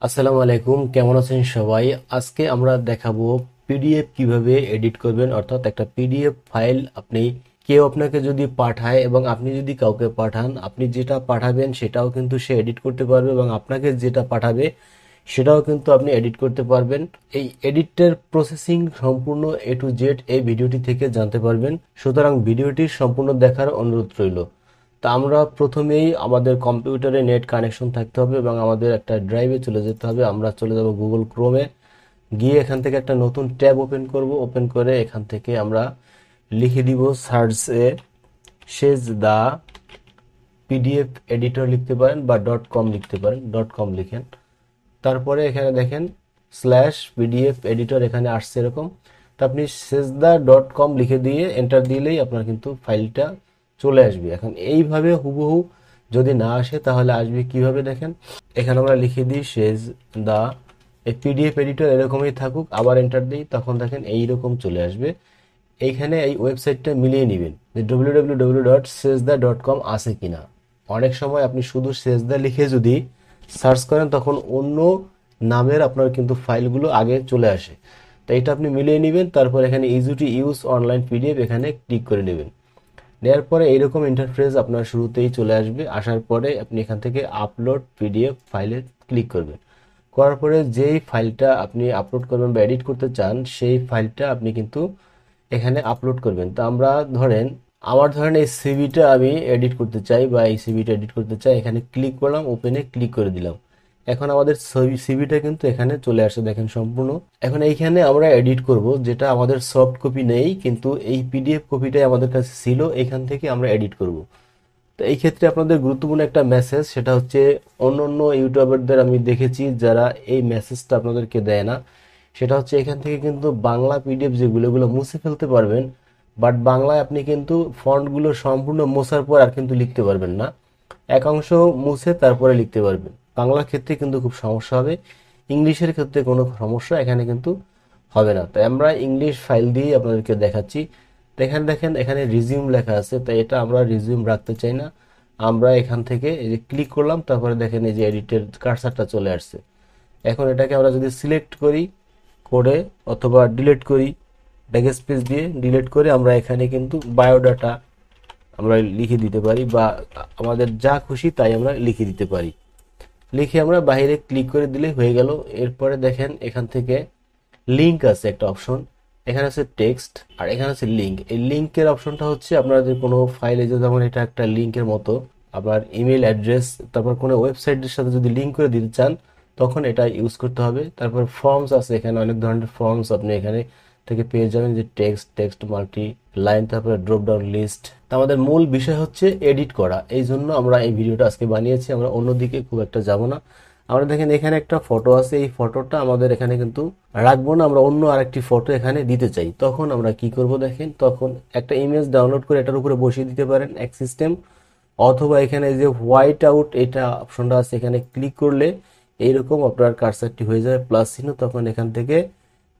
আসসালামু আলাইকুম, কেমন আছেন সবাই? আজকে আমরা দেখাবো পিডিএফ কিভাবে এডিট করবেন। অর্থাৎ একটা পিডিএফ ফাইল কেউ আপনাকে যদি পাঠায় এবং আপনি যদি কাউকে পাঠান, আপনি যেটা পাঠাবেন সেটাও কিন্তু সে এডিট করতে পারবে এবং আপনাকে যেটা পাঠাবে সেটাও কিন্তু আপনি এডিট করতে পারবেন। এই এডিটের প্রসেসিং সম্পূর্ণ এ টু জেড এই ভিডিওটি থেকে জানতে পারবেন। সুতরাং ভিডিওটি সম্পূর্ণ দেখার অনুরোধ রইল। তা আমরা প্রথমেই আমাদের কম্পিউটারে নেট কানেকশন থাকতে হবে এবং আমাদের একটা ড্রাইভে চলে যেতে হবে। আমরা চলে যাব গুগল ক্রোমে, গিয়ে এখান থেকে একটা নতুন ট্যাব ওপেন করব। ওপেন করে এখান থেকে আমরা লিখে দিব সার্চে সেজ দা পিডিএফ এডিটর লিখতে পারেন বা ডট কম লিখতে পারেন। ডট কম লিখেন, তারপরে এখানে দেখেন স্ল্যাশ পিডিএফ এডিটর এখানে আসছে এরকম। তো আপনি সেজদা ডট কম লিখে দিয়ে এন্টার দিলেই আপনার কিন্তু ফাইলটা চলে আসবে। এখন এইভাবে হুবহু যদি না আসে তাহলে আসবে কিভাবে দেখেন। এখানে আমরা লিখে দিই সেজদা, এই পিডিএফ এডিটর এরকমই থাকুক, আবার এন্টার দিই, তখন দেখেন এইরকম চলে আসবে। এইখানে এই ওয়েবসাইটটা মিলিয়ে নেবেন যে www.sejda.com আছে কিনা। অনেক সময় আপনি শুধু সেজদা লিখে যদি সার্চ করেন তখন অন্য নামের আপনার কিন্তু ফাইলগুলো আগে চলে আসে। তো এটা আপনি মিলিয়ে নেবেন। তারপর এখানে easy to use online PDF এখানে ক্লিক করে নেবেন। নেওয়ার পরে এইরকম ইন্টারফেস আপনার শুরুতেই চলে আসবে। আসার পরে আপনি এখান থেকে আপলোড পিডিএফ ফাইলে ক্লিক করবেন। করার পরে যেই ফাইলটা আপনি আপলোড করবেন বা এডিট করতে চান সেই ফাইলটা আপনি কিন্তু এখানে আপলোড করবেন। তো ধরেন এই সিভিটা আমি এডিট করতে চাই বা এই সিভিটা এডিট করতে চাই, এখানে ক্লিক করলাম, ওপেনে ক্লিক করে দিলাম। এখন আমাদের সিভিটা কিন্তু এখানে চলে আসে দেখেন সম্পূর্ণ। এখন এইখানে আমরা এডিট করব, যেটা আমাদের সফট কপি নেই কিন্তু এই পিডিএফ কপিটাই আমাদের কাছে ছিল, এখান থেকে আমরা এডিট করব। তো এই ক্ষেত্রে আপনাদের গুরুত্বপূর্ণ একটা মেসেজ, সেটা হচ্ছে অন্য অন্য ইউটিউবারদের আমি দেখেছি যারা এই মেসেজটা আপনাদেরকে দেয় না। সেটা হচ্ছে এখান থেকে কিন্তু বাংলা পিডিএফ যেগুলো মুছে ফেলতে পারবেন, বাট বাংলায় আপনি কিন্তু ফন্টগুলো সম্পূর্ণ মোছার পর আর কিন্তু লিখতে পারবেন না। একাংশ মুছে তারপরে লিখতে পারবেন। বাংলার ক্ষেত্রে কিন্তু খুব সমস্যা হবে, ইংলিশের ক্ষেত্রে কোনো সমস্যা এখানে কিন্তু হবে না। তাই আমরা ইংলিশ ফাইল দিয়েই আপনাদেরকে দেখাচ্ছি। তো এখানে দেখেন এখানে রিজিউম লেখা আছে, তাই এটা আমরা রিজিউম রাখতে চাই না। আমরা এখান থেকে এই যে ক্লিক করলাম, তারপরে দেখেন এই যে এডিটের কার্সারটা চলে আসছে। এখন এটাকে আমরা যদি সিলেক্ট করি করে অথবা ডিলিট করি, ব্যাক স্পেস দিয়ে ডিলিট করে আমরা এখানে কিন্তু বায়োডাটা আমরা লিখে দিতে পারি বা আমাদের যা খুশি তাই আমরা লিখে দিতে পারি। লিখে আমরা বাইরে ক্লিক করে দিলে হয়ে গেল। এরপরে দেখেন এখান থেকে লিংক আছে একটা অপশন, এখানে আছে টেক্সট আর এখানে আছে লিংক। এই লিংকের অপশনটা হচ্ছে আপনাদের কোনো ফাইলে, যেমন এটা একটা লিংকের মতো, আবার ইমেল অ্যাড্রেস, তারপর কোনো ওয়েবসাইটের সাথে যদি লিংক করে দিতে চান তখন এটা ইউজ করতে হবে। তারপর ফর্মস আছে, এখানে অনেক ধরনের ফর্মস আপনি এখানে থেকে পেয়ে যাবেন, যে টেক্সট, টেক্সট মাল্টি লাইন, তারপরে ড্রপ ডাউন লিস্ট। তা আমাদের মূল বিষয় হচ্ছে এডিট করা, এই জন্য আমরা এই ভিডিওটা আজকে বানিয়েছি। আমরা অন্যদিকে খুব একটা যাব না। আমরা দেখেন এখানে একটা ফটো আছে, এই ফটোটা আমাদের এখানে কিন্তু রাখবো না, আমরা অন্য আরেকটি ফটো এখানে দিতে চাই। তখন আমরা কি করব দেখেন, তখন একটা ইমেজ ডাউনলোড করে এটার উপরে বসিয়ে দিতে পারেন এক সিস্টেম, অথবা এখানে যে হোয়াইট আউট এটা অপশনটা আছে এখানে ক্লিক করলে এইরকম আপনার কার্সারটি হয়ে যাবে প্লাস চিহ্ন। তখন এখান থেকে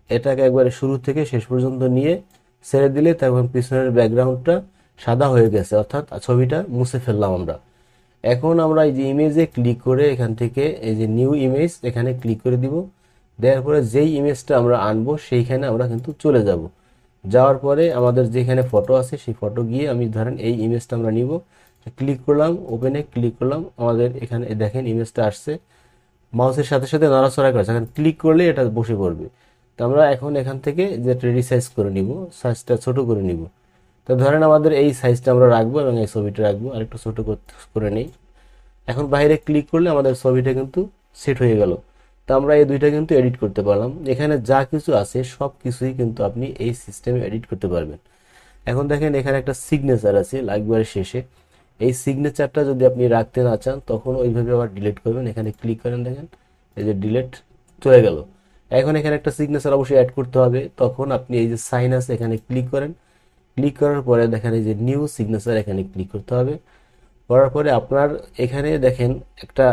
এটাকে একবারে শুরু থেকে শেষ পর্যন্ত নিয়ে ছেড়ে দিলে তখন পিছনের ব্যাকগ্রাউন্ডটা সাদা হয়ে গেছে, অর্থাৎ ছবিটা মুছে ফেললাম আমরা। এখন আমরা এই যে ইমেজে ক্লিক করে এখান থেকে এই যে নিউ ইমেজ এখানে ক্লিক করে দিব। দেওয়ার পরে যেই ইমেজটা আমরা আনবো সেইখানে আমরা কিন্তু চলে যাব। যাওয়ার পরে আমাদের যেখানে ফটো আছে সেই ফটো গিয়ে আমি ধরেন এই ইমেজটা আমরা নিব, ক্লিক করলাম, ওপেনে ক্লিক করলাম, আমাদের এখানে দেখেন ইমেজটা আসছে। মাউসের সাথে সাথে নড়াচড়া করছে, এখন ক্লিক করলে এটা বসে পড়বে। তো আমরা এখন এখান থেকে যে রিসাইজ করে নিব, সাইজটা ছোট করে নিব। তো ধরেন আমাদের এই সাইজটা আমরা রাখবো এবং এই ছবিটা রাখবো, আর একটু ছোট করে নেই। এখন বাইরে ক্লিক করলে আমাদের ছবিটা কিন্তু সেট হয়ে গেল। তো আমরা এই দুইটা কিন্তু এডিট করতে পারলাম। এখানে যা কিছু আছে সব কিছুই কিন্তু আপনি এই সিস্টেমে এডিট করতে পারবেন। এখন দেখেন এখানে একটা সিগনেচার আছে একবারে শেষে, এই সিগনেচারটা যদি আপনি রাখতে না চান তখন ওইভাবে আবার ডিলিট করবেন। এখানে ক্লিক করেন, দেখেন এই যে ডিলিট চলে গেল। এখন এখানে একটা সিগনেচার অবশ্যই অ্যাড করতে হবে, তখন আপনি এই যে সাইন আছে এখানে ক্লিক করেন। ক্লিক করার পরে দেখেন এই যে নিউ সিগনেচার এখানে ক্লিক করতে হবে। করার পরে আপনার এখানে দেখেন একটা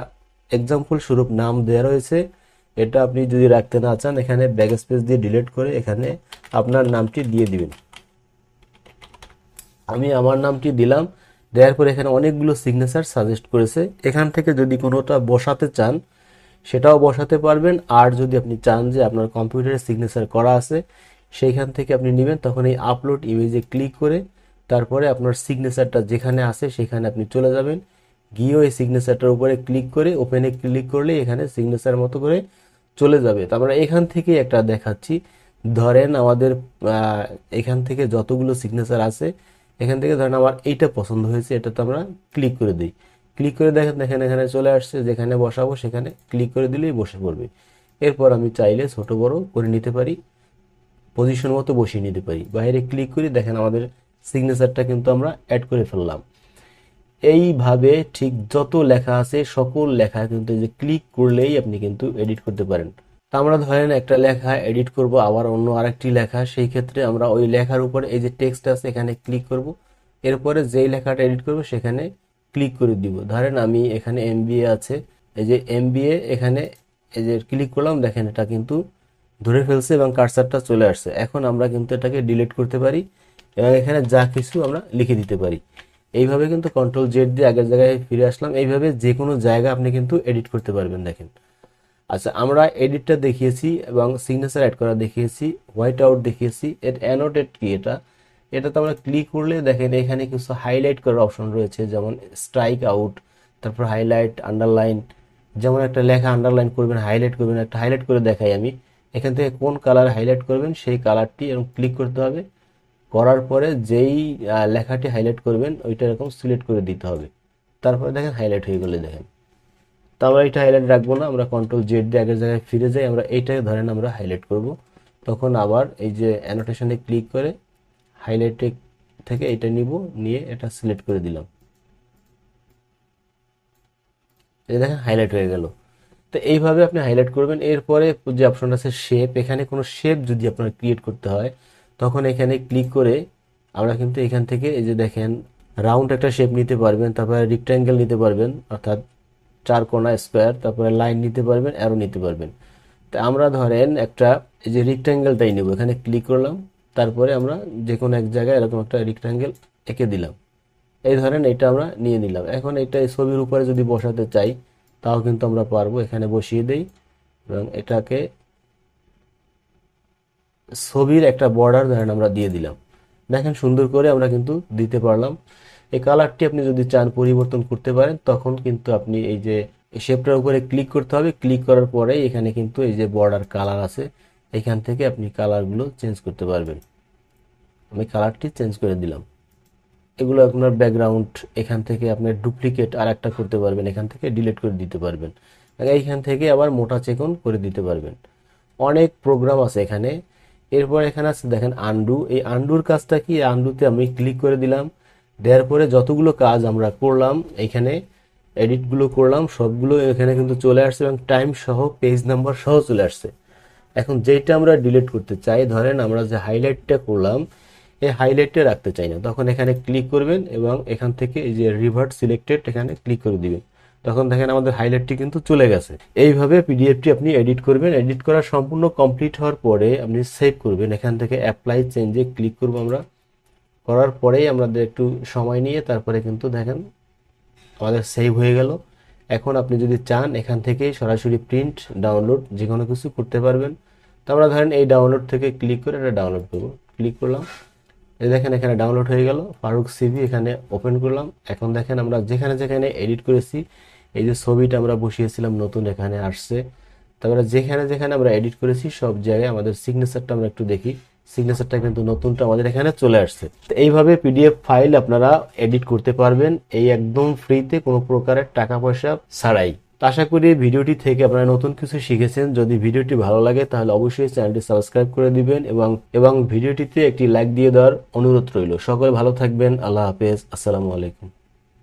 এক্সাম্পল স্বরূপ নাম দেওয়া রয়েছে, এটা আপনি যদি রাখতে না চান এখানে ব্যাক স্পেস দিয়ে ডিলিট করে এখানে আপনার নামটি দিয়ে দিবেন। আমি আমার নামটি দিলাম। দেওয়ার পরে এখানে অনেকগুলো সিগনেচার সাজেস্ট করেছে, এখান থেকে যদি কোনোটা বসাতে চান সেটাও বসাতে পারবেন। আর যদি আপনি চান যে আপনার কম্পিউটারে সিগনেচার করা আছে সেইখান থেকে আপনি নেবেন, তখন এই আপলোড ইমেজে ক্লিক করে তারপরে আপনার সিগনেচারটা যেখানে আছে সেখানে আপনি চলে যাবেন, গিয়ে ওই সিগনেচারটার উপরে ক্লিক করে ওপেনে ক্লিক করলে এখানে সিগনেচার মতো করে চলে যাবে। তারপরে এখান থেকে একটা দেখাচ্ছি, ধরেন আমাদের এখান থেকে যতগুলো সিগনেচার আছে এখান থেকে ধরেন আমার এইটা পছন্দ হয়েছে, এটাতে আমরা ক্লিক করে দিই। ক্লিক করে দেখেন দেখেন এখানে চলে আসছে, যেখানে বসাবো সেখানে ক্লিক করে দিলেই বসে পড়বে। এরপর আমি চাইলে ছোট বড় করে নিতে পারি, পজিশন মতো বসিয়ে নিতে পারি। বাইরে ক্লিক করি, দেখেন আমাদের সিগনেচারটা কিন্তু আমরা অ্যাড করে ফেললাম। এইভাবে ঠিক যত লেখা আছে সকল লেখা কিন্তু এই যে ক্লিক করলেই আপনি কিন্তু এডিট করতে পারেন। তা আমরা ধরেন একটা লেখা এডিট করব, আবার অন্য আরেকটি লেখা, সেই ক্ষেত্রে আমরা ওই লেখার উপরে এই যে টেক্সট আছে এখানে ক্লিক করব, এরপরে যেই লেখাটা এডিট করব সেখানে ক্লিক করে দিব। ধরেন আমি এখানে এমবিএ আছে, এই যে এমবিএ এখানে এই যে ক্লিক করলাম, দেখেন এটা কিন্তু ধরে ফেলছে এবং কার্সারটা চলে আসছে। এখন আমরা কিন্তু এটাকে ডিলিট করতে পারি এবং এখানে যা কিছু আমরা লিখে দিতে পারি। এইভাবে কিন্তু কন্ট্রোল জেড দিয়ে আগের জায়গায় ফিরে আসলাম। এইভাবে যে কোনো জায়গা আপনি কিন্তু এডিট করতে পারবেন। দেখেন, আচ্ছা আমরা এডিটটা দেখিয়েছি এবং সিগনেচার অ্যাড করা দেখিয়েছি, হোয়াইট আউট দেখিয়েছি। এর অ্যানোটেট কি, এটাতে আমরা ক্লিক করলে দেখেন এখানে কিছু হাইলাইট করার অপশন রয়েছে, যেমন স্ট্রাইক আউট, তারপর হাইলাইট, আন্ডারলাইন। যেমন একটা লেখা আন্ডারলাইন করবেন, হাইলাইট করবেন, একটা হাইলাইট করে দেখাই আমি। এখান থেকে কোন কালার হাইলাইট করবেন সেই কালারটি এরকম ক্লিক করতে হবে, করার পরে যেই লেখাটি হাইলাইট করবেন ওইটা এরকম সিলেক্ট করে দিতে হবে। তারপরে দেখেন হাইলাইট হয়ে গেলে দেখেন। তো আমরা এটা হাইলাইট রাখবো না, আমরা কন্ট্রোল জেড দিয়ে আগের জায়গায় ফিরে যাই। আমরা এইটাকে ধরেন আমরা হাইলাইট করব, তখন আবার এই যে অ্যানোটেশনে ক্লিক করে হাইলাইটে থেকে এটা নিব, নিয়ে এটা সিলেক্ট করে দিলাম। এই দেখেন হাইলাইট হয়ে গেল। তো এইভাবে আপনি হাইলাইট করবেন। এরপরে যে অপশনটা আছে শেপ, এখানে কোনো শেপ যদি আপনার ক্রিয়েট করতে হয় তখন এখানে ক্লিক করে আমরা কিন্তু এখান থেকে এই যে দেখেন রাউন্ড একটা শেপ নিতে পারবেন, তারপরে রেক্ট্যাঙ্গেল নিতে পারবেন অর্থাৎ চার কোণা স্কোয়ার, তারপরে লাইন নিতে পারবেন, অ্যারো নিতে পারবেন। তো আমরা ধরেন একটা এই যে রেক্ট্যাঙ্গেলটাই নেব, এখানে ক্লিক করলাম, তারপরে আমরা যে কোনো এক জায়গায় এরকম একটা রেক্ট্যাঙ্গেল এঁকে দিলাম। এই ধরেন এটা আমরা নিয়ে নিলাম। এখন এটা এই ছবির উপরে যদি বসাতে চাই তাও কিন্তু আমরা পারবো, এখানে বসিয়ে দেই এবং এটাকে ছবির একটা বর্ডার ধরেন আমরা দিয়ে দিলাম। দেখেন সুন্দর করে আমরা কিন্তু দিতে পারলাম। এই কালারটি আপনি যদি চান পরিবর্তন করতে পারেন, তখন কিন্তু আপনি এই যে শেপটার উপরে ক্লিক করতে হবে। ক্লিক করার পরে এখানে কিন্তু এই যে বর্ডার কালার আছে, এখান থেকে আপনি কালারগুলো চেঞ্জ করতে পারবেন। আমি কালারটি চেঞ্জ করে দিলাম। এগুলো আপনার ব্যাকগ্রাউন্ড, এখান থেকে আপনার ডুপ্লিকেট আর একটা করতে পারবেন, এখান থেকে ডিলিট করে দিতে পারবেন, এইখান থেকে আবার মোটা চেকন করে দিতে পারবেন। অনেক প্রোগ্রাম আছে এখানে। এরপর এখানে আছে দেখেন আন্ডু। এই আন্ডুর কাজটা কি, আন্ডুতে আমি ক্লিক করে দিলাম, দেওয়ার পরে যতগুলো কাজ আমরা করলাম এখানে এডিটগুলো করলাম সবগুলো এখানে কিন্তু চলে আসছে এবং টাইম সহ পেজ নাম্বার সহ চলে আসছে। এখন যেটা আমরা ডিলিট করতে চাই, ধরেন আমরা যে হাইলাইটটা করলাম এই হাইলাইটটা রাখতে চাই না, তখন এখানে ক্লিক করবেন এবং এখান থেকে এই যে রিভার্ট সিলেক্টেড এখানে ক্লিক করে দিবেন, তখন দেখেন আমাদের হাইলাইটটি কিন্তু চলে গেছে। এইভাবে পিডিএফটি আপনি এডিট করবেন। এডিট করা সম্পূর্ণ কমপ্লিট হওয়ার পরে আপনি সেভ করবেন। এখান থেকে অ্যাপ্লাই চেঞ্জে ক্লিক করব আমরা, করার পরেই আমাদের একটু সময় নিয়ে তারপরে কিন্তু দেখেন আমাদের সেভ হয়ে গেল। এখন আপনি যদি চান এখান থেকে সরাসরি প্রিন্ট ডাউনলোড যে কোনো কিছু করতে পারবেন। তো আমরা ধরেন এই ডাউনলোড থেকে ক্লিক করে এটা ডাউনলোড করব, ক্লিক করলাম, এই দেখেন এখানে ডাউনলোড হয়ে গেল। ফারুক সিভি এখানে ওপেন করলাম। এখন দেখেন আমরা যেখানে যেখানে এডিট করেছি, এই যে ছবিটা আমরা বসিয়েছিলাম নতুন এখানে আসছে। তারপরে যেখানে যেখানে আমরা এডিট করেছি সব জায়গায় আমাদের সিগনেচারটা আমরা একটু দেখি, সিগনেচারটা কিন্তু নতুনটা আমাদের এখানে চলে আসছে। তো এইভাবে পিডিএফ ফাইল আপনারা এডিট করতে পারবেন এই একদম ফ্রিতে, কোনো প্রকারের টাকা পয়সা ছাড়াই। তো আশা করি ভিডিওটি থেকে আপনারা নতুন কিছু শিখেছেন। যদি ভিডিওটি ভালো লাগে তাহলে অবশ্যই চ্যানেলটি সাবস্ক্রাইব করে দিবেন এবং ভিডিওটিতে একটি লাইক দিয়ে দেওয়ার অনুরোধ রইল। সকলে ভালো থাকবেন। আল্লাহ হাফেজ। আসসালামু আলাইকুম।